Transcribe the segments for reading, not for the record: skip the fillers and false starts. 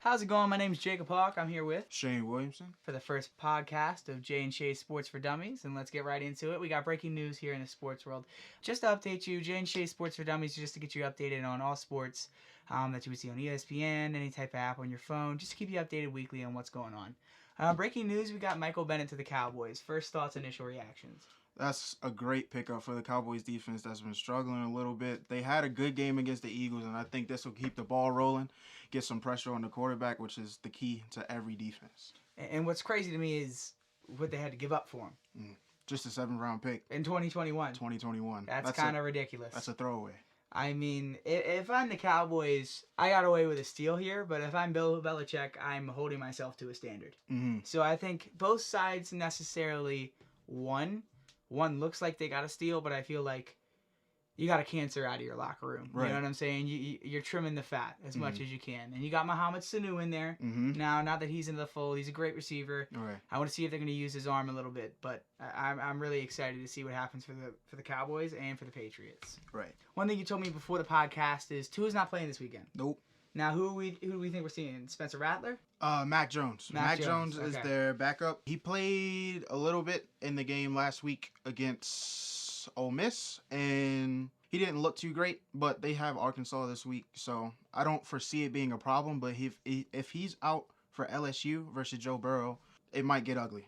How's it going? My name's Jacob Haugh. I'm here with Shayne Williamson for the first podcast of Jay and Shay Sports for Dummies, and let's get right into it. We got breaking news here in the sports world. Just to update you, Jay and Shay Sports for Dummies, just to get you updated on all sports that you would see on ESPN, any type of app on your phone, just to keep you updated weekly on what's going on. Breaking news, we got Michael Bennett to the Cowboys. First thoughts, initial reactions. That's a great pickup for the Cowboys defense that's been struggling a little bit. They had a good game against the Eagles, and I think this will keep the ball rolling, get some pressure on the quarterback, which is the key to every defense. And what's crazy to me is what they had to give up for him. Just a 7th-round pick. In 2021. 2021. That's kind of ridiculous. That's a throwaway. I mean, if I'm the Cowboys, I got away with a steal here, but if I'm Bill Belichick, I'm holding myself to a standard. Mm-hmm. So I think both sides necessarily won. One looks like they got a steal, but I feel like you got a cancer out of your locker room. Right. You know what I'm saying? You're trimming the fat as much as you can. And you got Mohamed Sanu in there. Mm-hmm. Now that he's in the fold, he's a great receiver. Right. I want to see if they're going to use his arm a little bit, but I'm really excited to see what happens for the Cowboys and for the Patriots. Right. One thing you told me before the podcast is Tua's not playing this weekend. Nope. Now, who do we think we're seeing? Spencer Rattler? Mac Jones. Mac Jones is okay. their backup. He played a little bit in the game last week against Ole Miss, and he didn't look too great, but they have Arkansas this week, so I don't foresee it being a problem, but if he's out for LSU versus Joe Burrow, it might get ugly.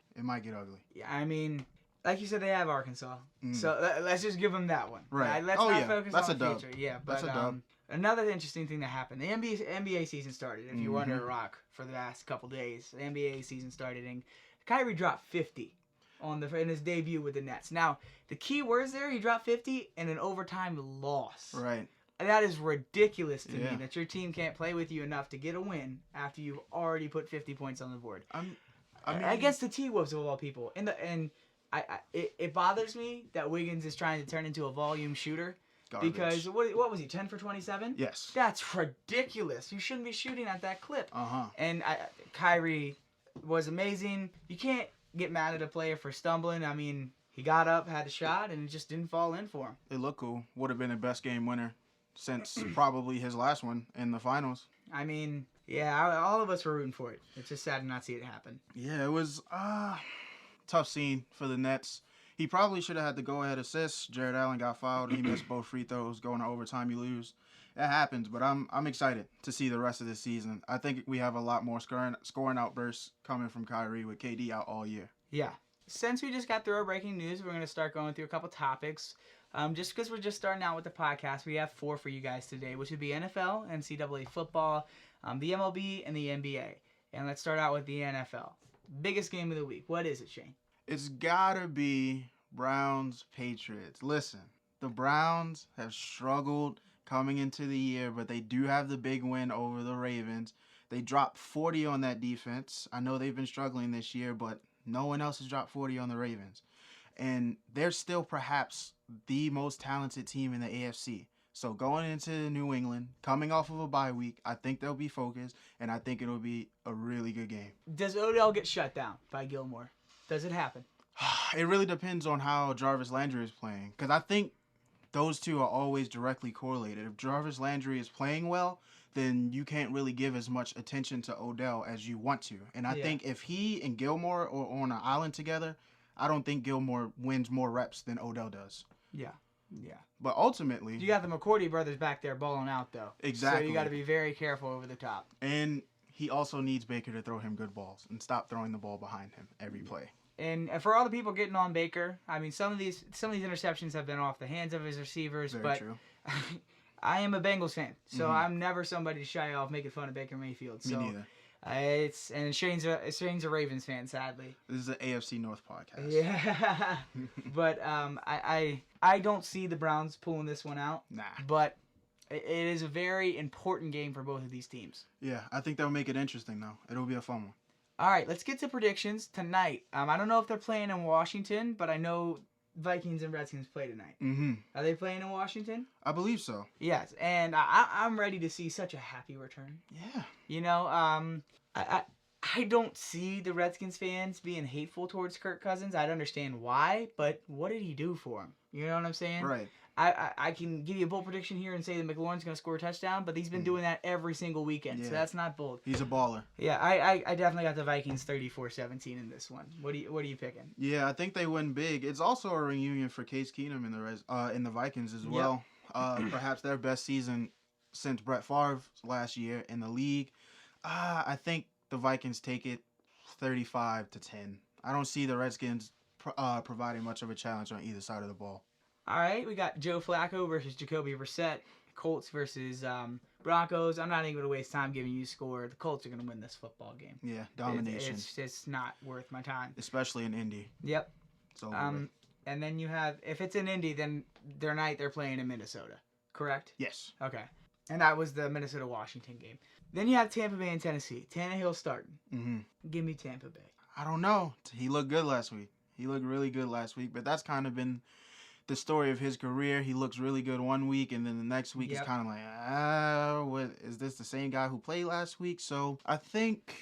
Yeah, I mean, like you said, they have Arkansas. So let's just give them that one. Right. Let's not focus That's on a the dub. future. Yeah, but That's a dub. Another interesting thing that happened, the NBA season started, if you were under a rock for the last couple days. The NBA season started, and Kyrie dropped 50 in his debut with the Nets. Now, the key words there, he dropped 50 in an overtime loss. Right. And that is ridiculous to me, that your team can't play with you enough to get a win after you've already put 50 points on the board. I mean, against the T-Wolves of all people. It bothers me that Wiggins is trying to turn into a volume shooter. Garbage. Because what was he, 10 for 27? Yes. That's ridiculous. You shouldn't be shooting at that clip. And Kyrie was amazing. You can't get mad at a player for stumbling. I mean, he got up, had a shot, and it just didn't fall in for him. It looked cool. Would have been the best game winner since probably his last one in the finals. I mean, yeah, all of us were rooting for it. It's just sad to not see it happen. Yeah, it was tough scene for the Nets. He probably should have had the go-ahead assist. Jared Allen got fouled. He missed both free throws. Going to overtime, you lose. It happens, but I'm excited to see the rest of this season. I think we have a lot more scoring outbursts coming from Kyrie with KD out all year. Yeah. Since we just got through our breaking news, we're going to start going through a couple topics. Just because we're just starting out with the podcast, we have 4 for you guys today, which would be NFL, NCAA Football, the MLB, and the NBA. And let's start out with the NFL. Biggest game of the week. What is it, Shayne? It's gotta be Browns-Patriots. Listen, the Browns have struggled coming into the year, but they do have the big win over the Ravens. They dropped 40 on that defense. I know they've been struggling this year, but no one else has dropped 40 on the Ravens. And they're still perhaps the most talented team in the AFC. So going into New England, coming off of a bye week, I think they'll be focused, and I think it'll be a really good game. Does Odell get shut down by Gilmore? Does it happen? It really depends on how Jarvis Landry is playing, because I think those two are always directly correlated. If Jarvis Landry is playing well, then you can't really give as much attention to Odell as you want to. And I think if he and Gilmore are on an island together, I don't think Gilmore wins more reps than Odell does. Yeah. But ultimately, you got the McCourty brothers back there balling out, though. Exactly. So you got to be very careful over the top. And he also needs Baker to throw him good balls and stop throwing the ball behind him every play. And for all the people getting on Baker, I mean, some of these interceptions have been off the hands of his receivers. Very true. I am a Bengals fan, so I'm never somebody to shy off making fun of Baker Mayfield. Me neither. Shayne's a Ravens fan, sadly. This is an AFC North podcast. Yeah, but I don't see the Browns pulling this one out. Nah. But it is a very important game for both of these teams. Yeah, I think that'll make it interesting, though. It'll be a fun one. All right, let's get to predictions tonight. I don't know if they're playing in Washington, but I know Vikings and Redskins play tonight. Mm-hmm. Are they playing in Washington? I believe so. Yes, and I'm ready to see such a happy return. Yeah. You know, I don't see the Redskins fans being hateful towards Kirk Cousins. I'd understand why, but what did he do for him? You know what I'm saying? Right. I can give you a bold prediction here and say that McLaurin's going to score a touchdown, but he's been doing that every single weekend, so that's not bold. He's a baller. Yeah, I definitely got the Vikings 34-17 in this one. What are you picking? Yeah, I think they win big. It's also a reunion for Case Keenum in the Vikings as well. Perhaps their best season since Brett Favre last year in the league. I think the Vikings take it 35-10. I don't see the Redskins providing much of a challenge on either side of the ball. All right, we got Joe Flacco versus Jacoby Brissett. Colts versus Broncos. I'm not even going to waste time giving you a score. The Colts are going to win this football game. Yeah, domination. It's just not worth my time. Especially in Indy. Yep. So, and then you have, if it's in Indy, then they're playing in Minnesota. Correct? Yes. Okay. And that was the Minnesota-Washington game. Then you have Tampa Bay and Tennessee. Tannehill starting. Mm-hmm. Give me Tampa Bay. I don't know. He looked good last week. He looked really good last week, but that's kind of been the story of his career. He looks really good one week, and then the next week is kind of like, what is this the same guy who played last week? So I think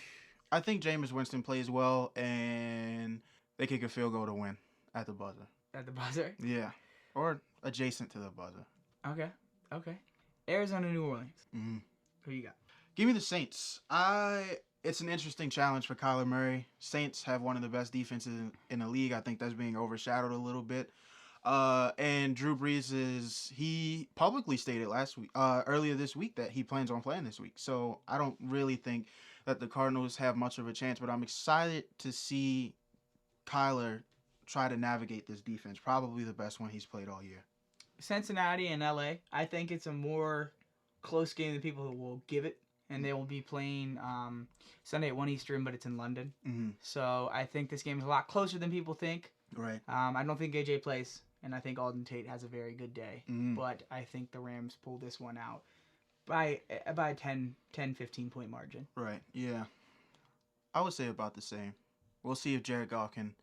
Jameis Winston plays well, and they kick a field goal to win at the buzzer. At the buzzer? Yeah, or adjacent to the buzzer. Okay. Arizona, New Orleans. Mm-hmm. Who you got? Give me the Saints. It's an interesting challenge for Kyler Murray. Saints have one of the best defenses in the league. I think that's being overshadowed a little bit. And Drew Brees he publicly stated earlier this week that he plans on playing this week. So I don't really think that the Cardinals have much of a chance, but I'm excited to see Kyler try to navigate this defense. Probably the best one he's played all year. Cincinnati and LA. I think it's a more close game than people will give it. And they will be playing Sunday at 1 Eastern, but it's in London. Mm-hmm. So I think this game is a lot closer than people think. Right. I don't think AJ plays, and I think Alden Tate has a very good day. Mm-hmm. But I think the Rams pull this one out by a 10, 15 point margin. Right, yeah. I would say about the same. We'll see if Jared Goff can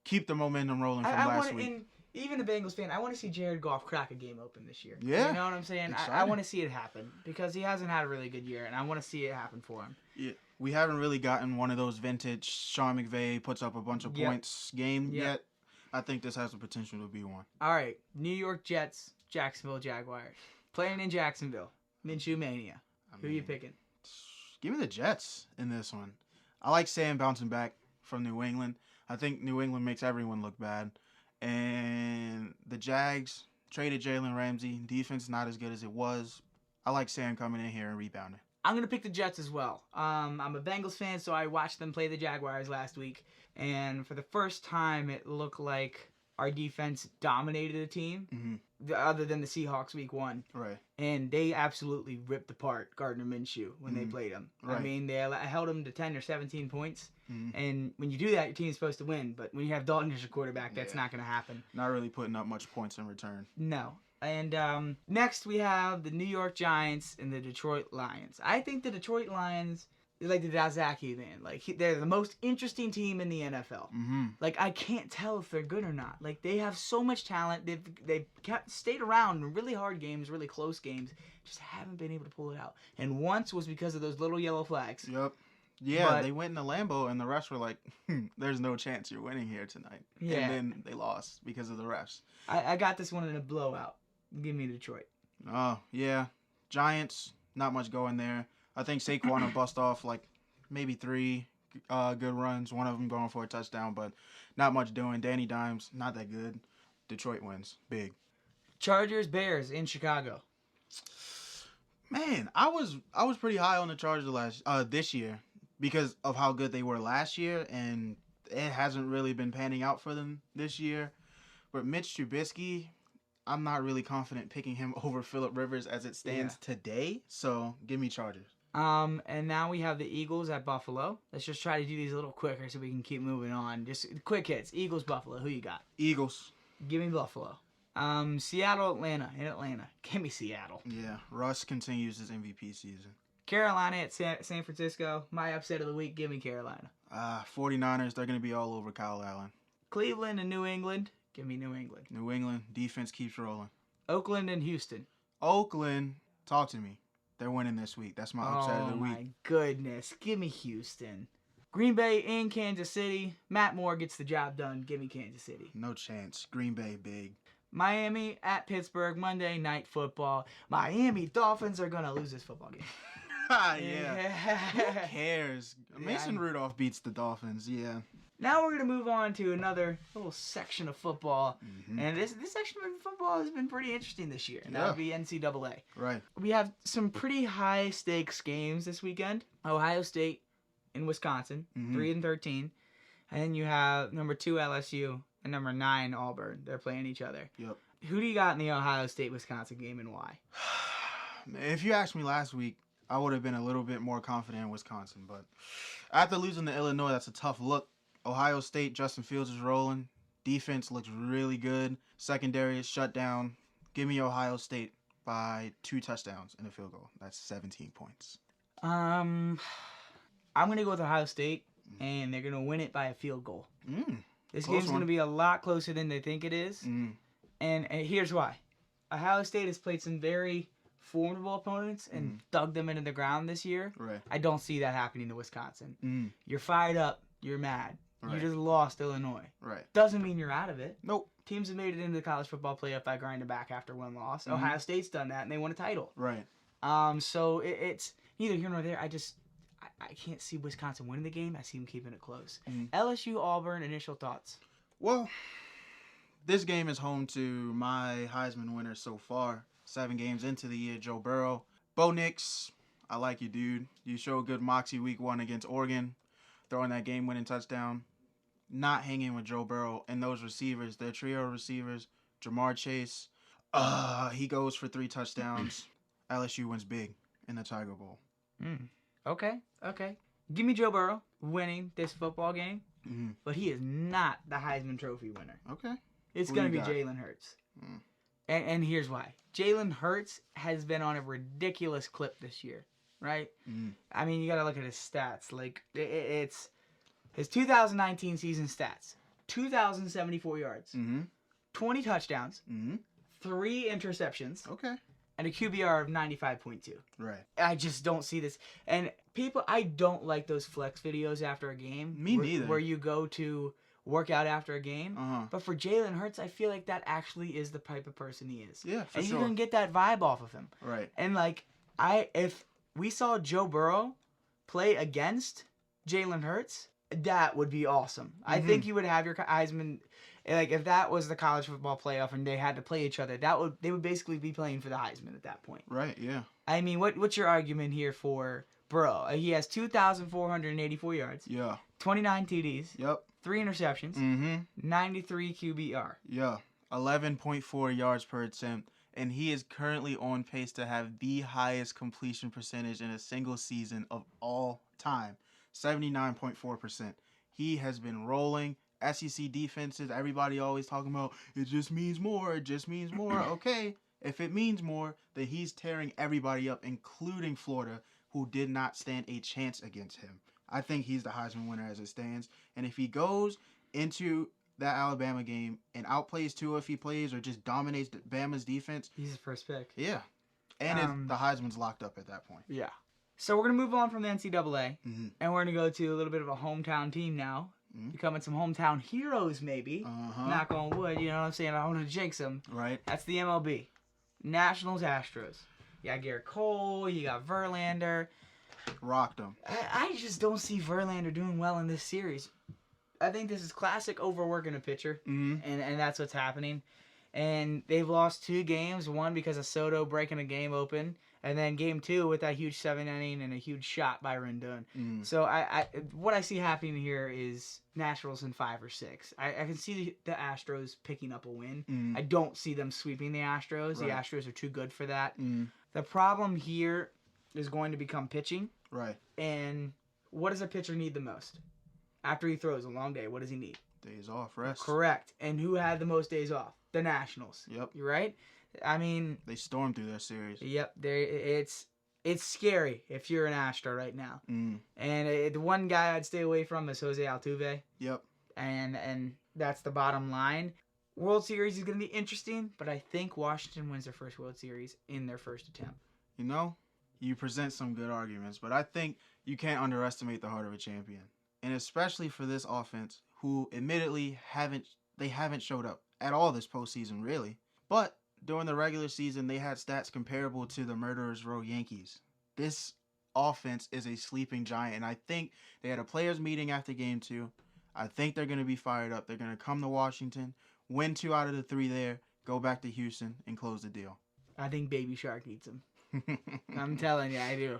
keep the momentum rolling from last week. Even a Bengals fan, I want to see Jared Goff crack a game open this year. Yeah. You know what I'm saying? I want to see it happen because he hasn't had a really good year, and I want to see it happen for him. Yeah. We haven't really gotten one of those vintage Sean McVay puts up a bunch of points game yet. I think this has the potential to be one. All right. New York Jets, Jacksonville Jaguars. Playing in Jacksonville. Minshew Mania. Who are you picking? Give me the Jets in this one. I like Sam bouncing back from New England. I think New England makes everyone look bad. And the Jags traded Jalen Ramsey. Defense not as good as it was. I like Sam coming in here and rebounding. I'm going to pick the Jets as well. I'm a Bengals fan, so I watched them play the Jaguars last week. And for the first time, it looked like our defense dominated the team, other than the Seahawks week 1. Right. And they absolutely ripped apart Gardner Minshew when they played him. Right. I mean, they held him to 10 or 17 points. And when you do that, your team's supposed to win. But when you have Dalton as your quarterback, that's not going to happen. Not really putting up much points in return. No. And next we have the New York Giants and the Detroit Lions. I think the Detroit Lions is like the Dazaki man. Like they're the most interesting team in the NFL. Like I can't tell if they're good or not. Like they have so much talent. They've stayed around in really hard games, really close games. Just haven't been able to pull it out. And once was because of those little yellow flags. Yep. Yeah, they went in the Lambeau, and the refs were like, there's no chance you're winning here tonight. Yeah. And then they lost because of the refs. I got this one in a blowout. Give me Detroit. Oh, yeah. Giants, not much going there. I think Saquon will bust off like maybe 3 good runs, one of them going for a touchdown, but not much doing. Danny Dimes, not that good. Detroit wins. Big. Chargers, Bears in Chicago. Man, I was pretty high on the Chargers this year because of how good they were last year, and it hasn't really been panning out for them this year. But Mitch Trubisky, I'm not really confident picking him over Phillip Rivers as it stands today. So give me Chargers. And now we have the Eagles at Buffalo. Let's just try to do these a little quicker so we can keep moving on. Just quick hits. Eagles, Buffalo. Who you got? Eagles. Give me Buffalo. Seattle, Atlanta. In Atlanta. Give me Seattle. Yeah. Russ continues his MVP season. Carolina at San Francisco. My upset of the week. Give me Carolina. 49ers. They're going to be all over Kyle Allen. Cleveland and New England. Give me New England. New England. Defense keeps rolling. Oakland and Houston. Oakland. Talk to me. They're winning this week. That's my upset of the week. Oh, my goodness. Give me Houston. Green Bay in Kansas City. Matt Moore gets the job done. Give me Kansas City. No chance. Green Bay, big. Miami at Pittsburgh, Monday Night Football. Miami Dolphins are going to lose this football game. Yeah. Who cares? Mason Rudolph beats the Dolphins, yeah. Now we're going to move on to another little section of football. Mm-hmm. And this section of football has been pretty interesting this year. And that would be NCAA. Right. We have some pretty high-stakes games this weekend. Ohio State in Wisconsin, 3-13. And then you have number 2 LSU and number 9 Auburn. They're playing each other. Yep. Who do you got in the Ohio State-Wisconsin game and why? If you asked me last week, I would have been a little bit more confident in Wisconsin. But after losing to Illinois, that's a tough look. Ohio State, Justin Fields is rolling. Defense looks really good. Secondary is shut down. Give me Ohio State by 2 touchdowns and a field goal. That's 17 points. I'm going to go with Ohio State, and they're going to win it by a field goal. This game's going to be a lot closer than they think it is. And here's why. Ohio State has played some very formidable opponents and dug them into the ground this year. Right. I don't see that happening to Wisconsin. You're fired up. You're mad. Right. You just lost Illinois. Right. Doesn't mean you're out of it. Nope. Teams have made it into the college football playoff by grinding back after one loss. Ohio State's done that, and they won a title. Right. So it's neither here nor there. I can't see Wisconsin winning the game. I see them keeping it close. LSU, Auburn, initial thoughts? Well, this game is home to my Heisman winner so far. 7 games into the year, Joe Burrow. Bo Nix, I like you, dude. You showed good moxie week 1 against Oregon, throwing that game-winning touchdown. Not hanging with Joe Burrow and those receivers, their trio of receivers, Jamar Chase. He goes for 3 touchdowns. LSU wins big in the Tiger Bowl. Okay. Give me Joe Burrow winning this football game, but he is not the Heisman Trophy winner. Okay. It's going to be Jalen Hurts. And here's why. Jalen Hurts has been on a ridiculous clip this year, right? I mean, you got to look at his stats. Like, it's his 2019 season stats. 2,074 yards. 20 touchdowns. 3 interceptions. Okay. And a QBR of 95.2. Right. I just don't see this. And people, I don't like those flex videos after a game. Me neither. Where you go to work out after a game. But for Jalen Hurts, I feel like that actually is the type of person he is. Yeah, for and sure. And you can get that vibe off of him. Right. And like, if we saw Joe Burrow play against Jalen Hurts, that would be awesome. I think you would have your Heisman. Like, if that was the college football playoff and they had to play each other, they would basically be playing for the Heisman at that point. Right, yeah. I mean, what's your argument here for Burrow? He has 2,484 yards. Yeah. 29 TDs. Yep. 3 interceptions. 93 QBR. Yeah. 11.4 yards per attempt. And he is currently on pace to have the highest completion percentage in a single season of all time. 79.4%. He has been rolling. SEC defenses, everybody always talking about, it just means more, it just means more. Okay, if it means more, then he's tearing everybody up, including Florida, who did not stand a chance against him. I think he's the Heisman winner as it stands. And if he goes into that Alabama game and outplays Tua if he plays, or just dominates Bama's defense, he's the first pick. Yeah. And the Heisman's locked up at that point. Yeah. So we're going to move on from the NCAA, and we're going to go to a little bit of a hometown team now. Becoming some hometown heroes, maybe. Knock on wood, you know what I'm saying? I don't want to jinx them. Right. That's the MLB. Nationals, Astros. You got Garrett Cole, you got Verlander. Rocked them. I just don't see Verlander doing well in this series. I think this is classic overworking a pitcher, and that's what's happening. And they've lost 2 games, one because of Soto breaking a game open, and then game 2 with that huge 7th inning and a huge shot by Rendon. So what I see happening here is Nationals in 5 or 6. I can see the Astros picking up a win. I don't see them sweeping the Astros. Right. The Astros are too good for that. The problem here is going to become pitching. Right. And what does a pitcher need the most? After he throws a long day, what does he need? Days off, rest. Correct. And who had the most days off? The Nationals. Yep. You're right? I mean, they stormed through their series. Yep. It's scary if you're an Astro right now. And the one guy I'd stay away from is Jose Altuve. Yep. And that's the bottom line. World Series is going to be interesting, but I think Washington wins their first World Series in their first attempt. You know, you present some good arguments, but I think you can't underestimate the heart of a champion. And especially for this offense, who admittedly haven't showed up at all this postseason, really. But during the regular season, they had stats comparable to the Murderers Row Yankees. This offense is a sleeping giant, and I think they had a players meeting after game 2. I think they're going to be fired up. They're going to come to Washington, win 2 out of the 3 there, go back to Houston, and close the deal. I think Baby Shark eats him. I'm telling you, I do.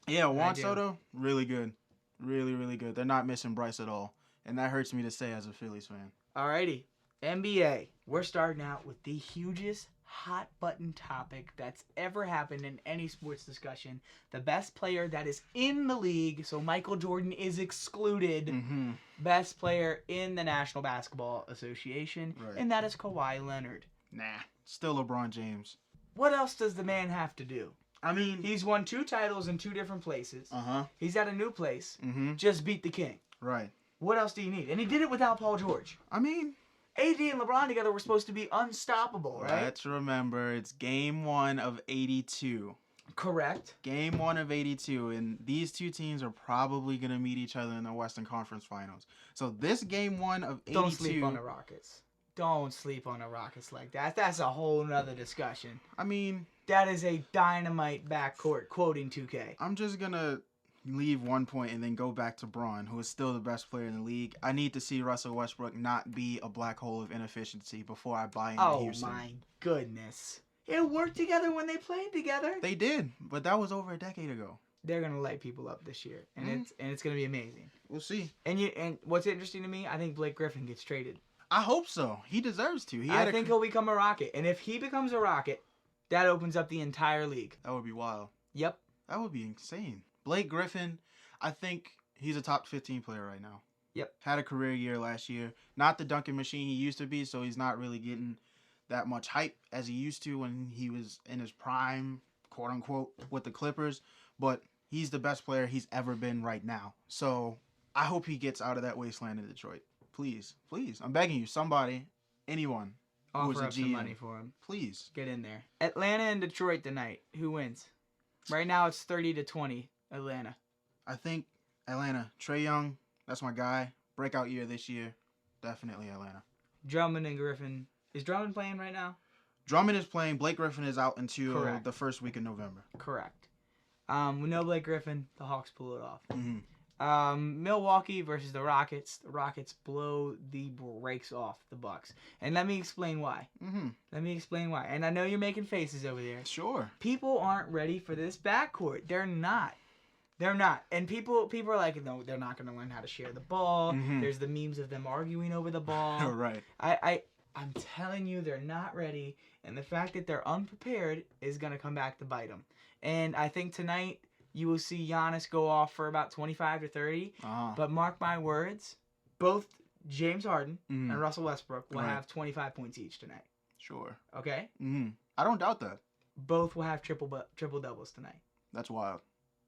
Yeah, Juan Soto, really good. Really, really good. They're not missing Bryce at all. And that hurts me to say as a Phillies fan. Alrighty. NBA. We're starting out with the hugest hot button topic that's ever happened in any sports discussion. The best player that is in the league, so Michael Jordan is excluded. Mm-hmm. Best player in the National Basketball Association, Right. and that is Kawhi Leonard. Nah, still LeBron James. What else does the man have to do? I mean, He's won 2 titles in 2 different places. uh-huh. He's at a new place. Mm-hmm. Just beat the king. Right. What else do you need? And he did it without Paul George. I mean, AD and LeBron together were supposed to be unstoppable, right? let's remember, it's game 1 of 82. Correct. Game 1 of 82, and these 2 teams are probably going to meet each other in the Western Conference Finals. So this game 1 of 82... Don't sleep on the Rockets. Don't sleep on the Rockets like that. That's a whole nother discussion. I mean... That is a dynamite backcourt, quoting 2K. I'm just going to leave one point and then go back to Braun, who is still the best player in the league. I need to see Russell Westbrook not be a black hole of inefficiency before I buy into Houston. Oh, my goodness. It worked together when they played together. They did, but that was over a decade ago. They're going to light people up this year, and it's going to be amazing. We'll see. And what's interesting to me, I think Blake Griffin gets traded. I hope so. He deserves to. I think he'll become a Rocket, and if he becomes a Rocket, that opens up the entire league. That would be wild. Yep. That would be insane. Blake Griffin, I think he's a top 15 player right now. Yep. Had a career year last year. Not the dunking machine he used to be, so he's not really getting that much hype as he used to when he was in his prime, quote unquote, with the Clippers. But he's the best player he's ever been right now. So I hope he gets out of that wasteland in Detroit. Please, please. I'm begging you, somebody, anyone. Offer up some money for him. Please. Get in there. Atlanta and Detroit tonight. Who wins? Right now it's 30-20. Atlanta. I think Atlanta. Trae Young, that's my guy. Breakout year this year. Definitely Atlanta. Drummond and Griffin. Is Drummond playing right now? Drummond is playing. Blake Griffin is out until Correct. the first week of November. Correct. We know Blake Griffin. The Hawks pull it off. Mm-hmm. Milwaukee versus the Rockets. The Rockets blow the brakes off the Bucks. And let me explain why. Mm-hmm. Let me explain why. And I know you're making faces over there. Sure. People aren't ready for this backcourt. They're not. They're not. And people are like, no, they're not going to learn how to share the ball. Mm-hmm. There's the memes of them arguing over the ball. Right. I'm telling you, they're not ready. And the fact that they're unprepared is going to come back to bite them. And I think tonight you will see Giannis go off for about 25 to 30. Uh-huh. But mark my words, both James Harden Mm-hmm. and Russell Westbrook will Right. have 25 points each tonight. Sure. Okay? Mm-hmm. I don't doubt that. Both will have triple doubles tonight. That's wild.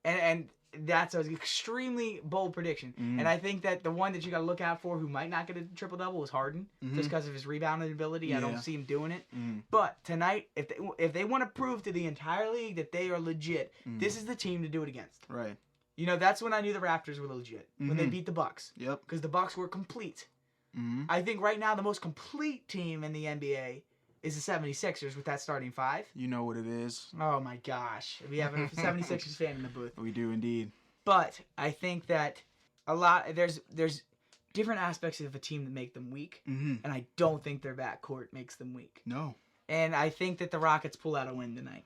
And that's an extremely bold prediction. Mm-hmm. And I think that the one that you got to look out for who might not get a triple-double is Harden, Mm-hmm. just because of his rebounding ability. I don't Yeah. see him doing it. Mm-hmm. But tonight, if they want to prove to the entire league that they are legit, Mm-hmm. this is the team to do it against. Right. You know, that's when I knew the Raptors were legit, when they Mhm. beat the Bucks. Yep. Because the Bucks were complete. Mm-hmm. I think right now the most complete team in the NBA is the 76ers with that starting 5. You know what it is. Oh my gosh. We have a 76ers fan in the booth. We do indeed. But I think that there's different aspects of a team that make them weak, Mm-hmm. and I don't think their backcourt makes them weak. No. And I think that the Rockets pull out a win tonight.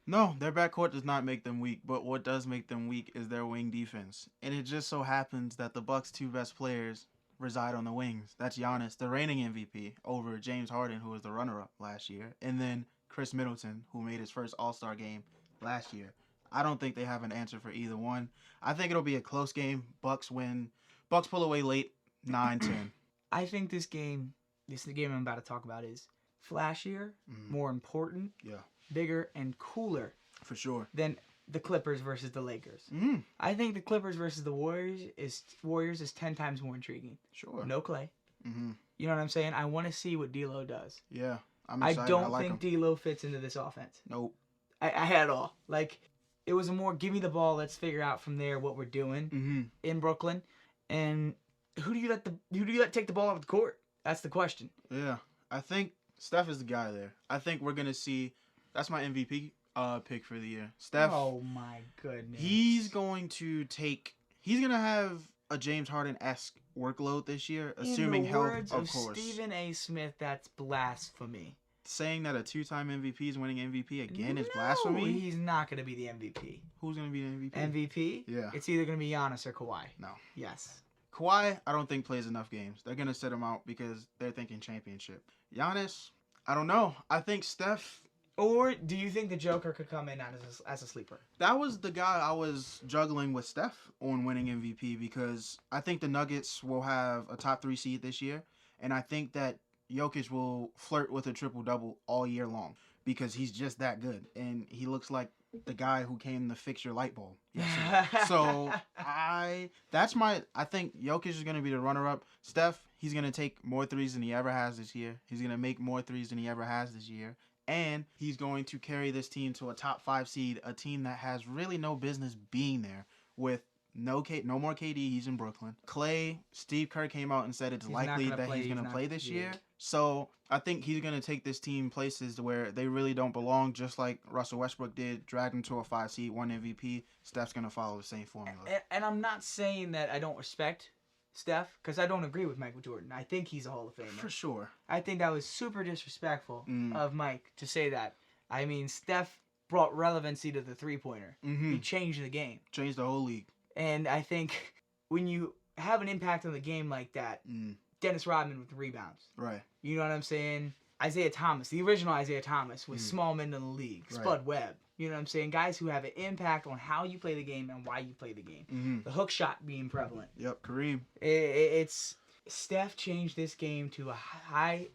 No, their backcourt does not make them weak, but what does make them weak is their wing defense. And it just so happens that the Bucks' 2 best players reside on the wings. That's Giannis, the reigning MVP, over James Harden, who was the runner-up last year, and then Chris Middleton, who made his first All-Star game last year. I don't think they have an answer for either one. I think it'll be a close game. Bucks win. Bucks pull away late, 9-10. I think this game I'm about to talk about is flashier, more important, Yeah, bigger, and cooler for sure. than the Clippers versus the Lakers. Mm-hmm. I think the Clippers versus the Warriors is 10 times more intriguing. Sure. No Clay. Mm-hmm. You know what I'm saying? I want to see what D'Lo does. Yeah, I'm I excited. don't like think him. D'Lo fits into this offense. Nope. I had it all. Like, it was a more give me the ball, let's figure out from there what we're doing Mm-hmm. in Brooklyn. And who do you let take the ball off the court? That's the question. Yeah. I think Steph is the guy there. I think we're going to see, that's my MVP pick for the year. Steph. Oh my goodness. He's going to have a James Harden-esque workload this year, assuming health, of course. Stephen A. Smith, that's blasphemy. Saying that a 2-time MVP is winning MVP again is blasphemy? He's not going to be the MVP. Who's going to be the MVP? MVP? Yeah. It's either going to be Giannis or Kawhi. No. Yes. Kawhi, I don't think plays enough games. They're going to sit him out because they're thinking championship. Giannis, I don't know. I think Steph... Or do you think the Joker could come in as a sleeper? That was the guy I was juggling with Steph on winning MVP because I think the Nuggets will have a top 3 seed this year. And I think that Jokic will flirt with a triple-double all year long because he's just that good. And he looks like the guy who came to fix your light bulb yesterday. So I think Jokic is going to be the runner-up. Steph, he's going to take more threes than he ever has this year. He's going to make more threes than he ever has this year. And he's going to carry this team to a top 5 seed, a team that has really no business being there with no more KD. He's in Brooklyn. Klay, Steve Kerr came out and said it's likely that he's going to play this year. So I think he's going to take this team places where they really don't belong, just like Russell Westbrook did, dragged them to a 5 seed, won MVP. Steph's going to follow the same formula. And I'm not saying that I don't respect Steph, because I don't agree with Michael Jordan. I think he's a Hall of Famer. For sure. I think that was super disrespectful of Mike to say that. I mean, Steph brought relevancy to the three-pointer. Mm-hmm. He changed the game. Changed the whole league. And I think when you have an impact on the game like that, Dennis Rodman with the rebounds. Right. You know what I'm saying? Isaiah Thomas, the original Isaiah Thomas, with small men in the league. Right. Spud Webb. You know what I'm saying? Guys who have an impact on how you play the game and why you play the game. Mm-hmm. The hook shot being prevalent. Yep, Kareem. It's Steph changed this game to a high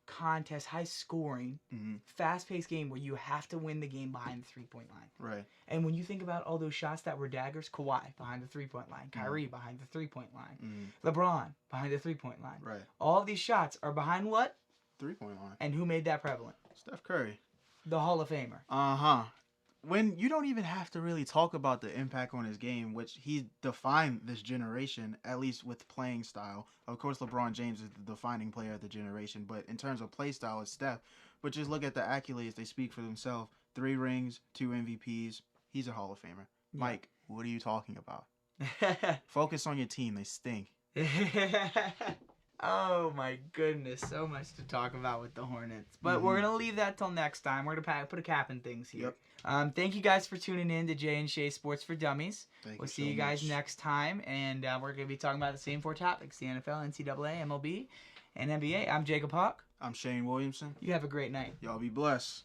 contest, high scoring, fast-paced game where you have to win the game behind the three-point line. Right. And when you think about all those shots that were daggers, Kawhi behind the three-point line, Kyrie behind the three-point line, LeBron behind the three-point line. Right. All of these shots are behind what? Three-point line. And who made that prevalent? Steph Curry. The Hall of Famer. Uh-huh. When you don't even have to really talk about the impact on his game, which he defined this generation, at least with playing style. Of course, LeBron James is the defining player of the generation, but in terms of play style, it's Steph. But just look at the accolades. They speak for themselves. 3 rings, 2 MVPs. He's a Hall of Famer. Yeah. Mike, what are you talking about? Focus on your team. They stink. Oh my goodness, so much to talk about with the Hornets. But we're going to leave that till next time. We're going to put a cap in things here. Yep. Thank you guys for tuning in to Jay and Shay Sports for Dummies. We'll see you guys next time. And we're going to be talking about the same 4 topics: the NFL, NCAA, MLB, and NBA. I'm Jacob Haugh. I'm Shayne Williamson. You have a great night. Y'all be blessed.